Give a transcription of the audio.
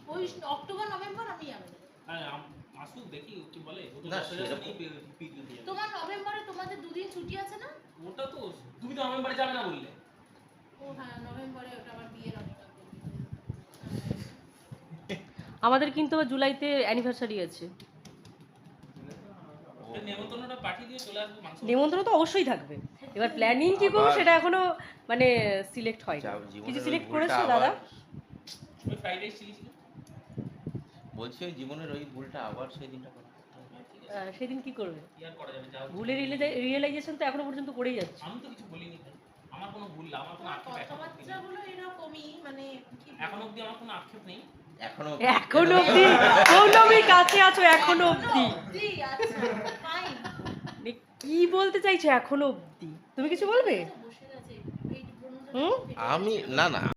ওই October November আমি যাবো। হ্যাঁ আসুক দেখি কি বলে। ও তো না, 10,000 সেরকম- নিয়ে পিকনিক দিয়ে যাবে। তোমার নভেম্বরে তোমাদের দুদিন ছুটি আছে না? ওটা তো তুমি তো নভেম্বরে যাবে না বললে। ও হ্যাঁ নভেম্বরে ওটা আমার বিয়ের অনেক আগে। আমাদের কিন্তু আবার জুলাইতে অ্যানিভার্সারি আছে। ওটা নেমন্তন্নটা পাঠিয়ে দিয়ে চলে আসবো মাংস। নিমন্ত্রণ তো অবশ্যই থাকবে। এবার প্ল্যানিং কি করবো সেটা এখনো মানে সিলেক্ট হয় না। কিছু সিলেক্ট করেছো দাদা? ওই ফ্রাইড রাইস চিলি চিকেন। বলছি ওই জীবনের ওই ভুলটা আবার সেই দিনটা করা। সেদিন কি করবে? কি আর করা যাবে, যা হচ্ছে। ভুলের রিয়েলাইজেশন তো এখনো পর্যন্ত করেই যাচ্ছে। আমি তো কিছু বলিনি তাই। আমার কোনো ভুল না, আমার কোনো আক্ষেপ এখনো অবধি নেই। কথাবার্তাগুলো এরকমই মানে কি এখন অবধি আমার কোনো আক্ষেপ নেই। এখনো অব্দি পৌর্ণমীর কাছে আছো এখনো অব্দি। আচ্ছা ফাইন। কি বলতে চাইছো এখনো অব্দি? তুমি কিছু বলবে? বসে আছে এই হুম? আমি না